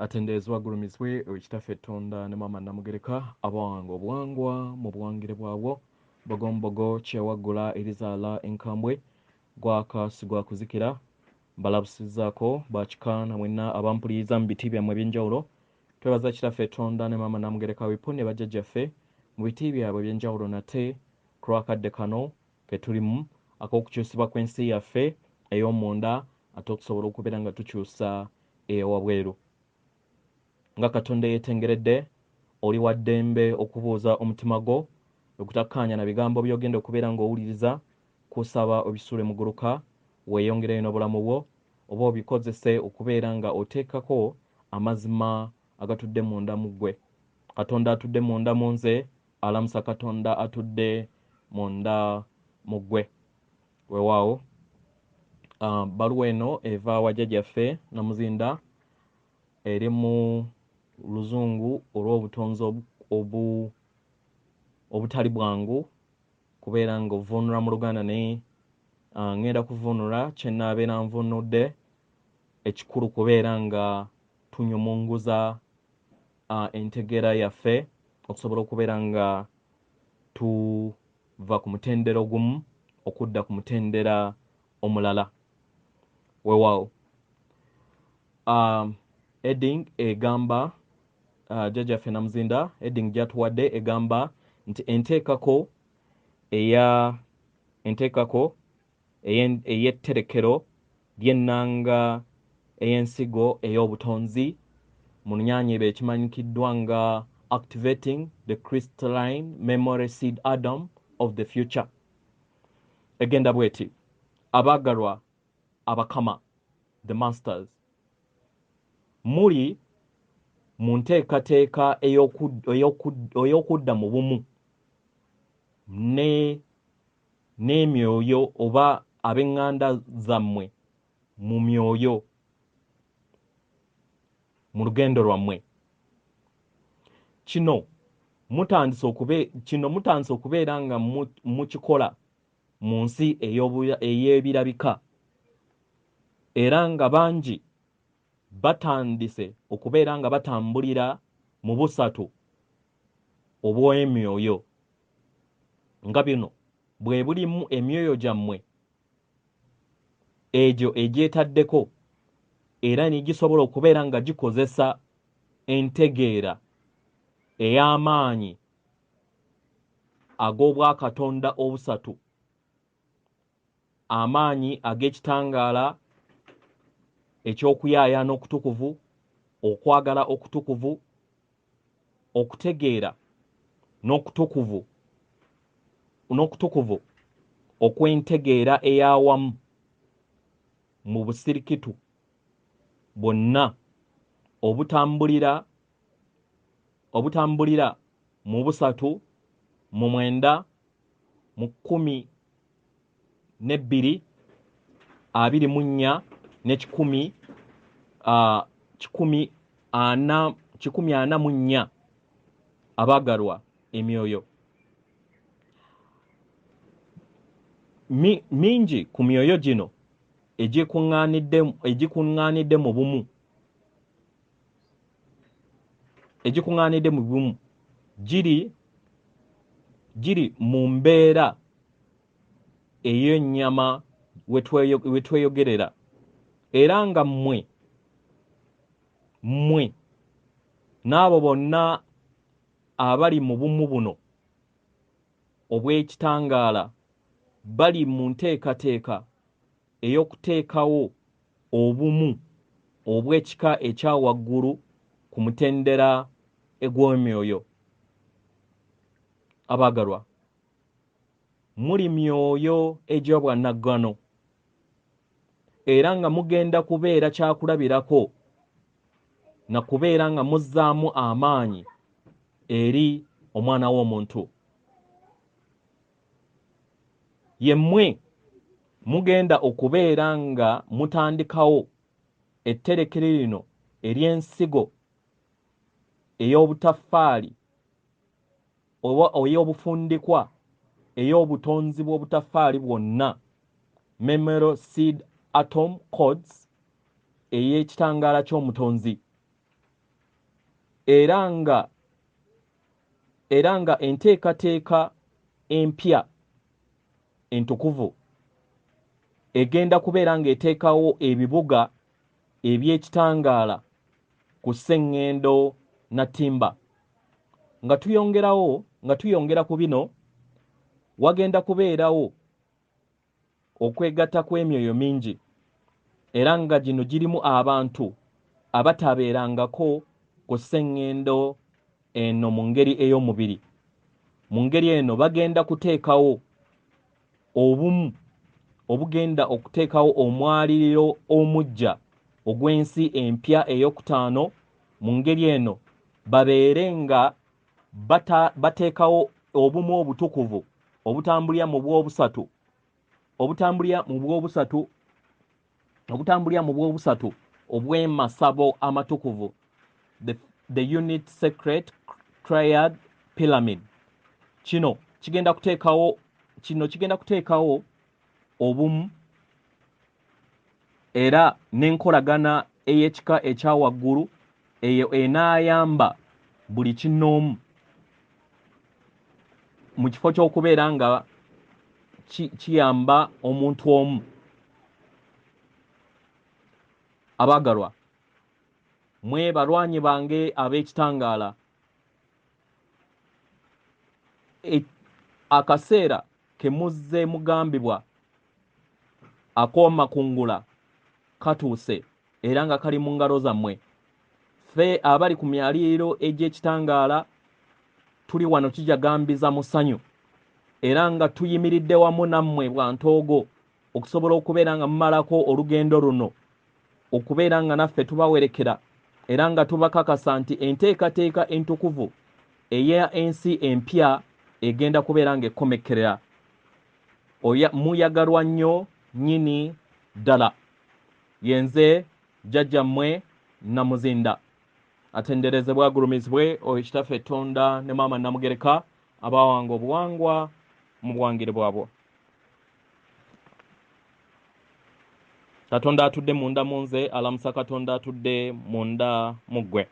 Atendeezwa gulumizibwe ekitaffe Tonda ne Maama Namugereka abawanga obuwangwa mu buwangire bwabwo bogombogo kyewaggula erizaala enkambwe gwaka sigwa kuzikira mbalabusizaako bakikaana mwenna abampuliriza mu biti byammwe eby'enjawulo twebaza kitaffe Tonda ne Maama Namugereka bipunne bajjajjaffe mu biti byabwe eby'enjawulo nate ku lwakadde kano ke tulimu ak'okukyusibwa kw'ensi yaffe ey'omunda ate okusobola okubeera nga tukyusa ey'owabweru. Nga Katonda yeetengeredde oli wa ddembe okubuuza omutima gwo okutakkaanya na bigambo by'ogenda okubeera ng'owuliriza kusaba obisuule mu guluka weeyongereyo n'obulamu bwo oba obikozese okubeera nga oteekako amazima agatudde munda mu ggwe. Katonda atudde munda mu nze alamusa Katonda atudde munda mu ggwe. Weewaawo baluwa eno eva wa Jjajjaffe Namuzinda eri mu luzungu olw'obutonzi obutali bwangu kubeera nga ovvuunula mu Luganda naye ngenda kuvvuunula kye nnaabeera nvuunudde ekikulu kubeera nga tunyumunguza entegeera yaffe okusobola okubeera nga tuva ku mutendera ogumu okudda ku mutendera omulala. Weewaawo heading egamba Jjajjaffe Namuzinda heading gyatuwadde egamba nti enteekako ey'etterekero ly'ennanga ey'ensigo ey'obutonzi mu Lunyaanyibe ekimanyikiddwa nga activating the crystalline memory seed atom of the future. Egenda bweti abaagalwa abakama the masters muli mu nteekateeka ey'okudda mu bumu n'emyoyo oba ab'eŋŋanda zammwe mu myoyo mu lugendo lwammwe. Kino mutandise okubeera nga mukikola mu nsi ey'ebirabika era nga bangi batandise okubeera nga batambulira mu busatu obw'emyoyo nga bino bwe bulimu emyoyo gyammwe egyo egyetaddeko era negisobola okubeera nga gikozesa entegeera ey'amaanyi ag'obwakatonda obusatu, amaanyi ag'ekitangaala eky'okuyaayaana okutukuvu, okwagala okutukuvu, okutegeera n'okutukuvu okw'entegeera ey'awamu mu busirikitu bwonna obutambulira mu busatu mu mwenda mu 12 24 ne 144 abaagalwa emyoyo. Mingi ku myoyo gino egikuŋŋaanidde mu bumu giri mu mbeera ey'ennyama we tweyogerera era nga mmwe n'abo bonna abali mu bumu buno obw'ekitangaala bali mu nteekateeka ey'okuteekawo obumu obw'ekika ekya waggulu ku mutendera egw'emyoyo. Abaagalwa, muli myoyo egy'obwannaggano era nga mugenda kubeera kyakulabirako na kubeera nga muzzaamu amaanyi eri Omwana w'Omuntu. Yemmwe mugenda okubeera nga mutandikawo etterekero lino ery'ensigo ey'obutaffaali oba ey'obufundikwa ey'obutonzi bw'obutaffaali bwonna, memory seed atom codes ey'ekitangaala ky'omutonzi era nga enteekateeka empya entukuvu egenda kubeera ng'eteekawo ebibuga eby'ekitangaala ku Sseŋŋendo Natimba. Nga tuyongera ku bino, wagenda kubeerawo okwegatta kw'emyoyo mingi, era nga gino girimu abantu abatabeerangako ku Sseŋŋendo eno mu ngeri ey'omubiri. Mu ngeri eno bagenda kuteekawo obumu obugenda okuteekawo omwaliriro omuggya ogw'ensi empya ey'okutaano. Mu ngeri eno babeere nga bateekawo obumu obutukuvu obutambulira mu bwobusatu obw'emasabo amatukuvu, the unit sacred triad pyramid. Kino kigenda kuteekawo obumu era n'enkolagana ey'ekika ekya waggulu eyo enaayamba buli kinnoomu mu kifo ky'okubeera nga kiyamba omuntu omu. Abaagalwa, mwe balwanyi bange ab'ekitangaala, akaseera ke muzze mugambibwa ak'omakungula katuuse era nga kali mu ngalo zammwe. Ffe abali ku myaliriro egy'ekitangaala tuli wano kijagambiza mu ssanyu, era nga tuyimiridde wamu nammwe bwantoogo okusobola okubeera nga mumalako olugendo luno, okubeera nga naffe tubawerekera era nga tubakakasa nti enteekateeka entukuvu ey'ensi empya egenda kubeera ng'ekomekkerera. Muyagalwa nnyo nnyini ddala. Yenze jjajjammwe Namuzinda, atenderezebwe agulumizibwe oyo kitaffe Tonda ne maama Namugereka abawanga obuwangwa mu bwangire bwabwo. Katonda atudde munda mu nze alamusa Katonda atudde munda mu ggwe.